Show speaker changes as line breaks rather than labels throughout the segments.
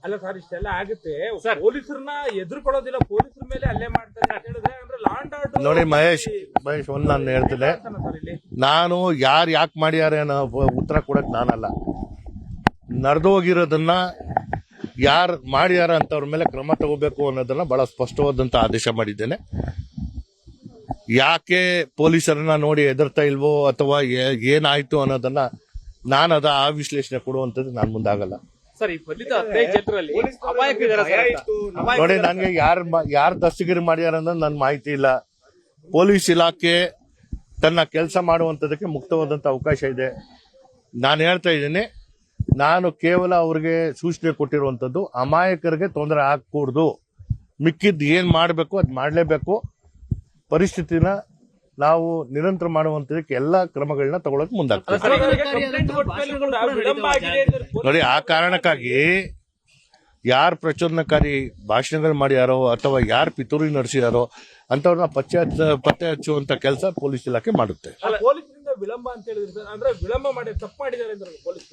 ಅಲ್ಲ ಸರ್, ಇಷ್ಟೆಲ್ಲ ಆಗುತ್ತೆ, ಪೊಲೀಸರನ್ನ ಎದುರ್ಕೊಳ್ಳೋದಿಲ್ಲ, ಪೊಲೀಸರ ಮೇಲೆ ಹಲ್ಲೆ ಮಾಡ್ತಾರೆ ಅಂತ ಹೇಳಿದ್ರೆ ಅಂದ್ರೆ ಲಾ ಅಂಡ್ ಆರ್ಡರ್.
ನೋಡಿ ಮಹೇಶ್, ಒಂದ್ ನಾನು ಹೇಳ್ತೇನೆ, ನಾನು ಯಾರು ಯಾಕೆ ಮಾಡ್ಯಾರೆ ಅನ್ನೋ ಉತ್ತರ ಕೊಡಕ್ ನಾನಲ್ಲ. ನಡೆದೋಗಿರೋದನ್ನ ಯಾರು ಮಾಡ್ಯಾರ ಅಂತವ್ರ ಮೇಲೆ ಕ್ರಮ ತಗೋಬೇಕು ಅನ್ನೋದನ್ನ ಬಹಳ ಸ್ಪಷ್ಟವಾದಂತ ಆದೇಶ ಮಾಡಿದ್ದೇನೆ. ಯಾಕೆ ಪೊಲೀಸರನ್ನ ನೋಡಿ ಹೆದರ್ತಾ ಇಲ್ವೋ ಅಥವಾ ಏನಾಯ್ತು ಅನ್ನೋದನ್ನ ನಾನದ ಆ ವಿಶ್ಲೇಷಣೆ ಕೊಡುವಂತದ್ದು ನಾನು ಮುಂದಾಗಲ್ಲ. ನೋಡಿ, ನನಗೆ ಯಾರು ದಸ್ತಗಿರಿ ಮಾಡ್ಯಾರ ಅನ್ನೋದು ನನ್ನ ಮಾಹಿತಿ ಇಲ್ಲ. ಪೊಲೀಸ್ ಇಲಾಖೆ ತನ್ನ ಕೆಲಸ ಮಾಡುವಂತದಕ್ಕೆ ಮುಕ್ತವಾದಂತ ಅವಕಾಶ ಇದೆ. ನಾನು ಹೇಳ್ತಾ ಇದ್ದೀನಿ, ನಾನು ಕೇವಲ ಅವ್ರಿಗೆ ಸೂಚನೆ ಕೊಟ್ಟಿರುವಂತದ್ದು ಅಮಾಯಕರಿಗೆ ತೊಂದರೆ ಆಗಕೂಡ್ದು, ಮಿಕ್ಕಿದ್ದು ಏನ್ ಮಾಡಬೇಕು ಅದ್ ಮಾಡಲೇಬೇಕು. ಪರಿಸ್ಥಿತಿನ ನಾವು ನಿರಂತರ ಮಾಡುವಂತದಕ್ಕೆ ಎಲ್ಲಾ ಕ್ರಮಗಳನ್ನ ತಗೊಳಕ್ ಮುಂದಾಗ್ತದೆ. ನೋಡಿ, ಆ ಕಾರಣಕ್ಕಾಗಿ ಯಾರು ಪ್ರಚೋದನಕಾರಿ ಭಾಷಣಗಳು ಮಾಡ್ಯಾರೋ ಅಥವಾ ಯಾರು ಪಿತೂರಿ ನಡೆಸಿದಾರೋ ಅಂತವ್ರನ್ನ ಪತ್ತೆ ಹಚ್ಚುವಂತ ಕೆಲಸ ಪೊಲೀಸ್ ಇಲಾಖೆ ಮಾಡುತ್ತೆ.
ಪೊಲೀಸರಿಂದ ವಿಳಂಬ ಅಂತ ಹೇಳಿದ್ರೆ ಅಂದ್ರೆ ವಿಳಂಬ ಮಾಡಿ ತಪ್ಪು ಮಾಡಿದ್ದಾರೆ ಅಂದ್ರೆ ಪೊಲೀಸ್.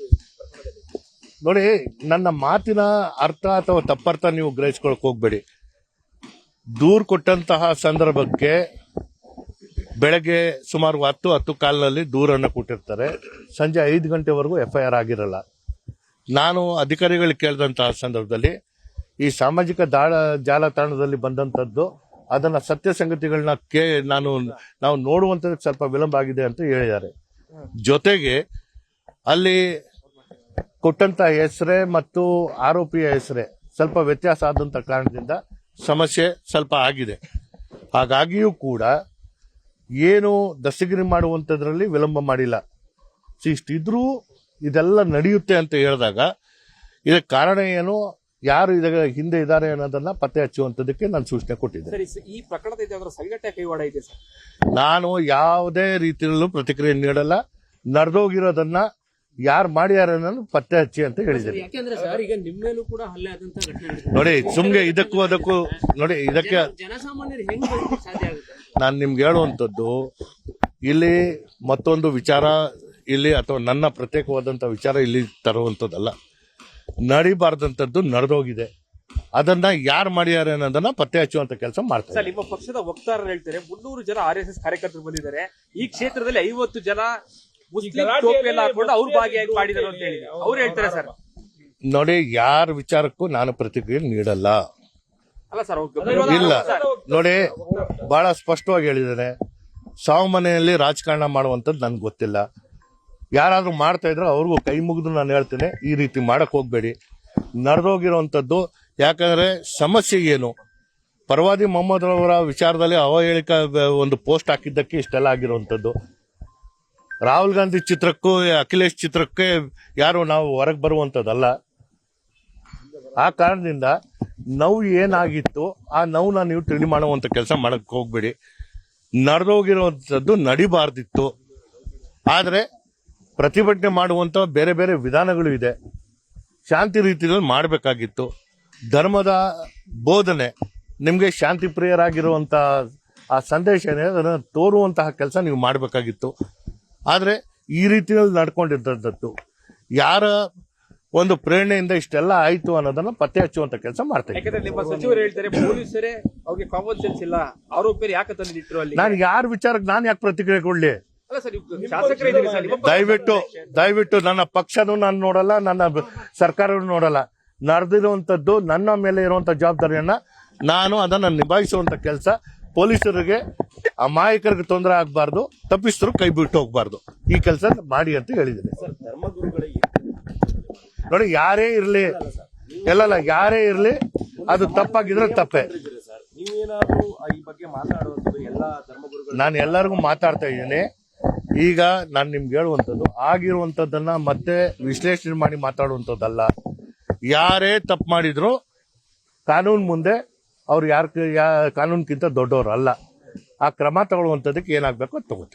ನೋಡಿ, ನನ್ನ ಮಾತಿನ ಅರ್ಥ ಅಥವಾ ತಪ್ಪರ್ಥ ನೀವು ಗ್ರಹಿಸ್ಕೊಳಕ್ ಹೋಗ್ಬೇಡಿ. ದೂರು ಕೊಟ್ಟಂತಹ ಸಂದರ್ಭಕ್ಕೆ ಬೆಳಗ್ಗೆ ಸುಮಾರು 10 ಕಾಲಿನಲ್ಲಿ ದೂರನ್ನು ಕೊಟ್ಟಿರ್ತಾರೆ. ಸಂಜೆ 5 ಗಂಟೆವರೆಗೂ FIR ಆಗಿರಲ್ಲ. ನಾನು ಅಧಿಕಾರಿಗಳಿಗೆ ಕೇಳಿದಂತಹ ಸಂದರ್ಭದಲ್ಲಿ ಈ ಸಾಮಾಜಿಕ ಜಾಲತಾಣದಲ್ಲಿ ಬಂದಂತದ್ದು ಅದನ್ನ ಸತ್ಯ ಸಂಗತಿಗಳನ್ನ ನಾವು ನೋಡುವಂತದಕ್ಕೆ ಸ್ವಲ್ಪ ವಿಳಂಬ ಆಗಿದೆ ಅಂತ ಹೇಳಿದ್ದಾರೆ. ಜೊತೆಗೆ ಅಲ್ಲಿ ಕೊಟ್ಟಂತ ಹೆಸರೇ ಮತ್ತು ಆರೋಪಿಯ ಹೆಸರೇ ಸ್ವಲ್ಪ ವ್ಯತ್ಯಾಸ ಆದಂತ ಕಾರಣದಿಂದ ಸಮಸ್ಯೆ ಸ್ವಲ್ಪ ಆಗಿದೆ. ಹಾಗಾಗಿಯೂ ಕೂಡ ಏನು ದಸ್ತಗಿರಿ ಮಾಡುವಂತದ್ರಲ್ಲಿ ವಿಳಂಬ ಮಾಡಿಲ್ಲ. ಇಷ್ಟಿದ್ರೂ ಇದೆಲ್ಲ ನಡೆಯುತ್ತೆ ಅಂತ ಹೇಳಿದಾಗ ಇದಕ್ಕೆ ಕಾರಣ ಏನು, ಯಾರು ಇದರ ಹಿಂದೆ ಇದ್ದಾರೆ ಅನ್ನೋದನ್ನ ಪತ್ತೆ ಹಚ್ಚುವಂತದಕ್ಕೆ ನಾನು ಸೂಚನೆ ಕೊಟ್ಟಿದ್ದೆ.
ಈ ಪ್ರಕರಣದ ಸಂಘಟನೆ ಕೈವಾಡ ಇದೆ ಸರ್.
ನಾನು ಯಾವುದೇ ರೀತಿಯಲ್ಲೂ ಪ್ರತಿಕ್ರಿಯೆ ನೀಡಲ್ಲ. ನಡೆದೋಗಿರೋದನ್ನ ಯಾರು ಮಾಡ್ಯಾರ ಅನ್ನೋದು ಪತ್ತೆ ಹಚ್ಚಿ ಅಂತ ಹೇಳಿದ್ದಾರೆ. ನೋಡಿ, ಸುಮ್ಗೆ ಇದಕ್ಕೂ ಅದಕ್ಕೂ ನೋಡಿ, ಇದಕ್ಕೆ ನಾನು ನಿಮ್ಗೆ ಹೇಳುವಂಥದ್ದು ಇಲ್ಲಿ ಮತ್ತೊಂದು ವಿಚಾರ ಇಲ್ಲಿ ಅಥವಾ ನನ್ನ ಪ್ರತ್ಯೇಕವಾದಂತ ವಿಚಾರ ಇಲ್ಲಿ ತರುವಂತದ್ದಲ್ಲ. ನಡಿಬಾರ್ದಂಥದ್ದು ನಡೆದೋಗಿದೆ, ಅದನ್ನ ಯಾರು ಮಾಡ್ಯಾರ ಅನ್ನೋದನ್ನ ಪತ್ತೆ ಹಚ್ಚುವಂತ ಕೆಲಸ ಮಾಡ್ತಾರೆ.
ನಿಮ್ಮ ಪಕ್ಷದ ವಕ್ತಾರರು ಹೇಳ್ತಾರೆ 300 ಜನ RSS ಕಾರ್ಯಕರ್ತರು ಬಂದಿದ್ದಾರೆ, ಈ ಕ್ಷೇತ್ರದಲ್ಲಿ 50 ಜನ ಮುಸ್ಲಿಂ ಟೋಪಿಯಲ್ಲಿ ಹಾಕೊಂಡು ಅವ್ರು ಭಾಗಿಯಾಗಿ ಮಾಡಿದ್ದಾರೆ ಅಂತ ಹೇಳಿ ಅವ್ರು ಹೇಳ್ತಾರೆ ಸರ್.
ನೋಡಿ, ಯಾರ ವಿಚಾರಕ್ಕೂ ನಾನು ಪ್ರತಿಕ್ರಿಯೆ ನೀಡಲ್ಲ. ಇಲ್ಲ, ನೋಡಿ, ಬಹಳ ಸ್ಪಷ್ಟವಾಗಿ ಹೇಳಿದ್ದೇನೆ. ಸಾವು ಮನೆಯಲ್ಲಿ ರಾಜಕಾರಣ ಮಾಡುವಂತದ್ದು ನನ್ಗೆ ಗೊತ್ತಿಲ್ಲ. ಯಾರಾದ್ರೂ ಮಾಡ್ತಾ ಇದ್ರೆ ಅವ್ರಿಗೂ ಕೈ ಮುಗಿದು ನಾನು ಹೇಳ್ತೇನೆ, ಈ ರೀತಿ ಮಾಡಕ್ ಹೋಗ್ಬೇಡಿ. ನಡೆದೋಗಿರುವಂತದ್ದು ಯಾಕಂದ್ರೆ ಸಮಸ್ಯೆ ಏನು, ಪರವಾದಿ ಮೊಹಮ್ಮದ್ ಅವರ ವಿಚಾರದಲ್ಲಿ ಅವಹೇಳಿಕ ಒಂದು ಪೋಸ್ಟ್ ಹಾಕಿದ್ದಕ್ಕೆ ಇಷ್ಟೆಲ್ಲ ಆಗಿರುವಂತದ್ದು. ರಾಹುಲ್ ಗಾಂಧಿ ಚಿತ್ರಕ್ಕೂ ಅಖಿಲೇಶ್ ಚಿತ್ರಕ್ಕೆ ಯಾರು ನಾವು ಹೊರಗೆ ಬರುವಂತದ್ದಲ್ಲ. ಆ ಕಾರಣದಿಂದ ನೋವು ಏನಾಗಿತ್ತು ಆ ನೋವನ್ನ ನೀವು ತಿಳಿ ಮಾಡುವಂತ ಕೆಲಸ ಮಾಡಕ್ ಹೋಗ್ಬೇಡಿ. ನಡೆದೋಗಿರುವಂತದ್ದು ನಡಿಬಾರ್ದಿತ್ತು. ಆದ್ರೆ ಪ್ರತಿಭಟನೆ ಮಾಡುವಂತ ಬೇರೆ ಬೇರೆ ವಿಧಾನಗಳು ಇದೆ. ಶಾಂತಿ ರೀತಿಯಲ್ಲಿ ಮಾಡಬೇಕಾಗಿತ್ತು. ಧರ್ಮದ ಬೋಧನೆ ನಿಮ್ಗೆ ಶಾಂತಿ ಪ್ರಿಯರಾಗಿರುವಂತ ಆ ಸಂದೇಶ ಏನಿದೆ ಅದನ್ನು ತೋರುವಂತಹ ಕೆಲಸ ನೀವು ಮಾಡಬೇಕಾಗಿತ್ತು. ಆದ್ರೆ ಈ ರೀತಿಯಲ್ಲಿ ನಡ್ಕೊಂಡಿರ್ತದ್ದು ಯಾರ ಒಂದು ಪ್ರೇರಣೆಯಿಂದ ಇಷ್ಟೆಲ್ಲ ಆಯ್ತು ಅನ್ನೋದನ್ನ ಪತ್ತೆ ಹಚ್ಚುವಂತ ಕೆಲಸ ಮಾಡ್ತಾರೆ.
ಯಾಕಂದ್ರೆ ನಿಮ್ಮ ಸಚಿವರು ಹೇಳ್ತಾರೆ ಪೊಲೀಸರೇ ಅವ್ರಿಗೆ ಕಾಮನ್ ಸೆನ್ಸ್ ಇಲ್ಲ, ಆರೋಪಿಯರು ಯಾಕೆ ತಂದಿಟ್ರು ಅಲ್ಲಿ.
ನಾನು ಯಾರ ವಿಚಾರಕ್ಕೆ ನಾನು ಯಾಕೆ ಪ್ರತಿಕ್ರಿಯೆ ಕೊಡ್ಲಿ? ದಯವಿಟ್ಟು ನನ್ನ ಪಕ್ಷನೂ ನಾನು ನೋಡಲ್ಲ, ನನ್ನ ಸರ್ಕಾರವನ್ನು ನೋಡಲ್ಲ. ನಡೆದಿರುವಂತದ್ದು ನನ್ನ ಮೇಲೆ ಇರುವಂತ ಜವಾಬ್ದಾರಿಯನ್ನ ನಾನು ಅದನ್ನ ನಿಭಾಯಿಸುವಂತ ಕೆಲಸ. ಪೊಲೀಸರಿಗೆ ಅಮಾಯಕರಿಗೆ ತೊಂದರೆ ಆಗಬಾರ್ದು, ತಪ್ಪಿಸ್ತರು ಕೈ ಬಿಟ್ಟು ಹೋಗ್ಬಾರ್ದು, ಈ ಕೆಲಸ ಮಾಡಿ ಅಂತ ಹೇಳಿದ್ದೀನಿ. ನೋಡಿ, ಯಾರೇ ಇರ್ಲಿ ಯಾರೇ ಇರ್ಲಿ ಅದು ತಪ್ಪಾಗಿದ್ರೆ ತಪ್ಪೇ. ನಾನು ಎಲ್ಲರಿಗೂ ಮಾತಾಡ್ತಾ ಇದ್ದೀನಿ. ಈಗ ನಾನು ನಿಮ್ಗೆ ಹೇಳುವಂಥದ್ದು ಆಗಿರುವಂತದ್ದನ್ನ ಮತ್ತೆ ವಿಶ್ಲೇಷಣೆ ಮಾಡಿ ಮಾತಾಡುವಂಥದ್ದಲ್ಲ. ಯಾರೇ ತಪ್ಪು ಮಾಡಿದ್ರು ಕಾನೂನು ಮುಂದೆ ಅವ್ರು ಕಾನೂನ್ಗಿಂತ ದೊಡ್ಡವರು ಅಲ್ಲ. ಆ ಕ್ರಮ ತಗೊಳ್ಳುವಂಥದ್ದಕ್ಕೆ ಏನಾಗಬೇಕು ಅದು ತಗೋತೀವಿ.